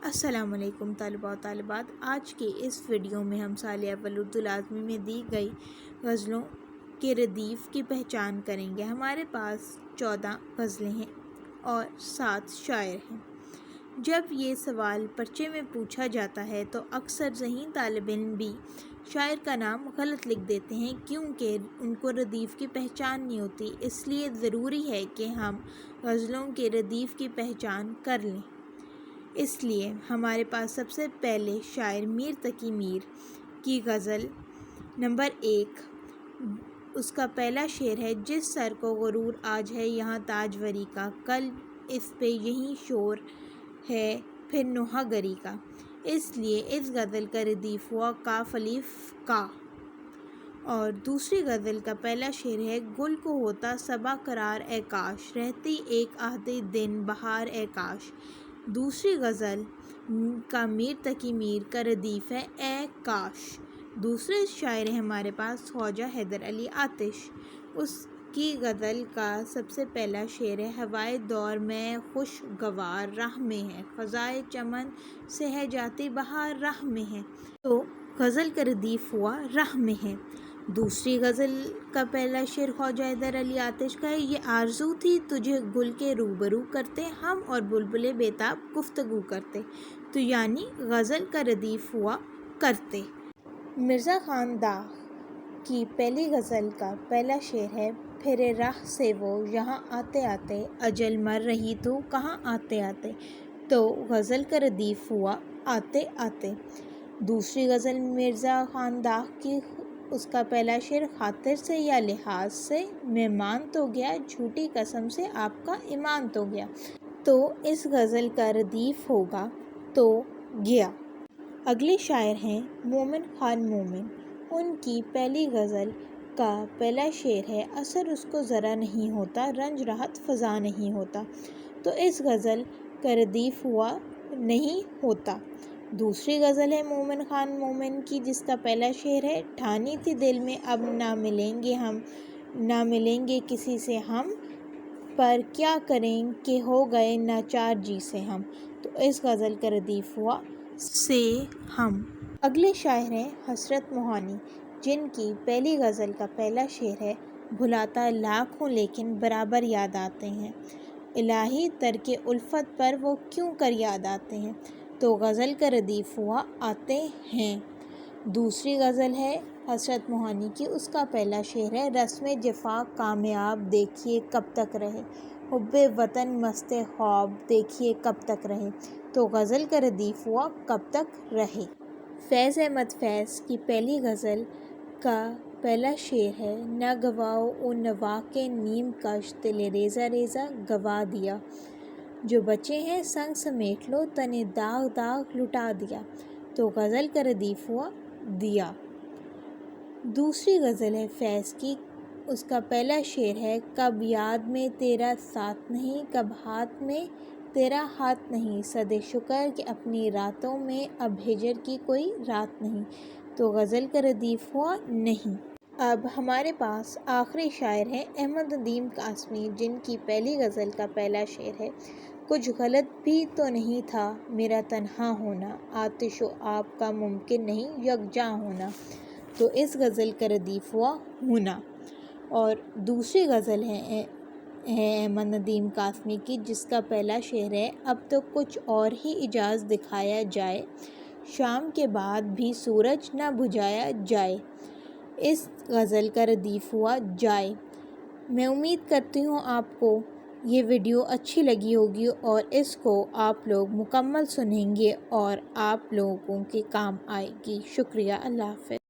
السلام علیکم طلباء و طالبات۔ آج کے اس ویڈیو میں ہم سال اول اردو لازمی میں دی گئی غزلوں کے ردیف کی پہچان کریں گے۔ ہمارے پاس 14 غزلیں ہیں اور 7 شاعر ہیں۔ جب یہ سوال پرچے میں پوچھا جاتا ہے تو اکثر ذہین طالب علم بھی شاعر کا نام غلط لکھ دیتے ہیں کیونکہ ان کو ردیف کی پہچان نہیں ہوتی۔ اس لیے ضروری ہے کہ ہم غزلوں کے ردیف کی پہچان کر لیں۔ اس لیے ہمارے پاس سب سے پہلے شاعر میر تقی میر کی غزل نمبر 1، اس کا پہلا شعر ہے: جس سر کو غرور آج ہے یہاں تاجوری کا، کل اس پہ یہی شور ہے پھر نوحہ گری کا۔ اس لیے اس غزل کا ردیف ہوا کاف الف کا۔ اور دوسری غزل کا پہلا شعر ہے: گل کو ہوتا صبا قرار اے کاش، رہتی ایک آدھے دن بہار اے کاش۔ دوسری غزل کا میر تقی میر کا ردیف ہے اے کاش۔ دوسرے شاعر ہیں ہمارے پاس خواجہ حیدر علی آتش۔ اس کی غزل کا سب سے پہلا شعر ہے: ہوائے دور میں خوشگوار راہ میں ہے، خزائے چمن سے ہے جاتی بہار راہ میں ہے۔ تو غزل کا ردیف ہوا راہ میں ہے۔ دوسری غزل کا پہلا شعر خواجہ حیدر علی آتش کا ہے: یہ آرزو تھی تجھے گل کے روبرو کرتے، ہم اور بلبلِ بیتاب گفتگو کرتے۔ تو یعنی غزل کا ردیف ہوا کرتے۔ مرزا خان داغ کی پہلی غزل کا پہلا شعر ہے: پھرے راہ سے وہ یہاں آتے آتے، اجل مر رہی تو کہاں آتے آتے۔ تو غزل کا ردیف ہوا آتے آتے۔ دوسری غزل مرزا خان داغ کی، اس کا پہلا شعر: خاطر سے یا لحاظ سے میں مان تو گیا، جھوٹی قسم سے آپ کا ایمان تو گیا۔ تو اس غزل کا ردیف ہوگا تو گیا۔ اگلے شاعر ہیں مومن خان مومن۔ ان کی پہلی غزل کا پہلا شعر ہے: اثر اس کو ذرا نہیں ہوتا، رنج راحت فزا نہیں ہوتا۔ تو اس غزل کا ردیف ہوا نہیں ہوتا۔ دوسری غزل ہے مومن خان مومن کی، جس کا پہلا شعر ہے: ٹھانی تھی دل میں اب نہ ملیں گے ہم، نہ ملیں گے کسی سے ہم، پر کیا کریں کہ ہو گئے ناچار جی سے ہم۔ تو اس غزل کا ردیف ہوا سے ہم۔ اگلے شاعر ہیں حسرت موہانی، جن کی پہلی غزل کا پہلا شعر ہے: بھلاتا لاکھ ہوں لیکن برابر یاد آتے ہیں، الہی ترک الفت پر وہ کیوں کر یاد آتے ہیں۔ تو غزل کا ردیف ہوا آتے ہیں۔ دوسری غزل ہے حسرت موہانی کی، اس کا پہلا شعر ہے: رسم جفا کامیاب دیکھیے کب تک رہے، حب وطن مست خواب دیکھیے کب تک رہے۔ تو غزل کا ردیف ہوا کب تک رہے۔ فیض احمد فیض کی پہلی غزل کا پہلا شعر ہے: نہ گواؤ او نوا کے نیم کش، دل ریزہ ریزہ گوا دیا، جو بچے ہیں سنگ سمیٹ لو، تن داغ داغ لٹا دیا۔ تو غزل کا ردیف ہوا دیا۔ دوسری غزل ہے فیض کی، اس کا پہلا شعر ہے: کب یاد میں تیرا ساتھ نہیں، کب ہاتھ میں تیرا ہاتھ نہیں، صد شکر کہ اپنی راتوں میں اب ہجر کی کوئی رات نہیں۔ تو غزل کا ردیف ہوا نہیں۔ اب ہمارے پاس آخری شاعر ہیں احمد ندیم قاسمی، جن کی پہلی غزل کا پہلا شعر ہے: کچھ غلط بھی تو نہیں تھا میرا تنہا ہونا، آتش و آب کا ممکن نہیں یکجاں ہونا۔ تو اس غزل کا ردیف ہوا ہونا۔ اور دوسری غزل ہے احمد ندیم قاسمی کی، جس کا پہلا شعر ہے: اب تو کچھ اور ہی اعجاز دکھایا جائے، شام کے بعد بھی سورج نہ بجھایا جائے۔ اس غزل کا ردیف ہوا جائے۔ میں امید کرتی ہوں آپ کو یہ ویڈیو اچھی لگی ہوگی اور اس کو آپ لوگ مکمل سنیں گے اور آپ لوگوں کے کام آئے گی۔ شکریہ، اللہ حافظ۔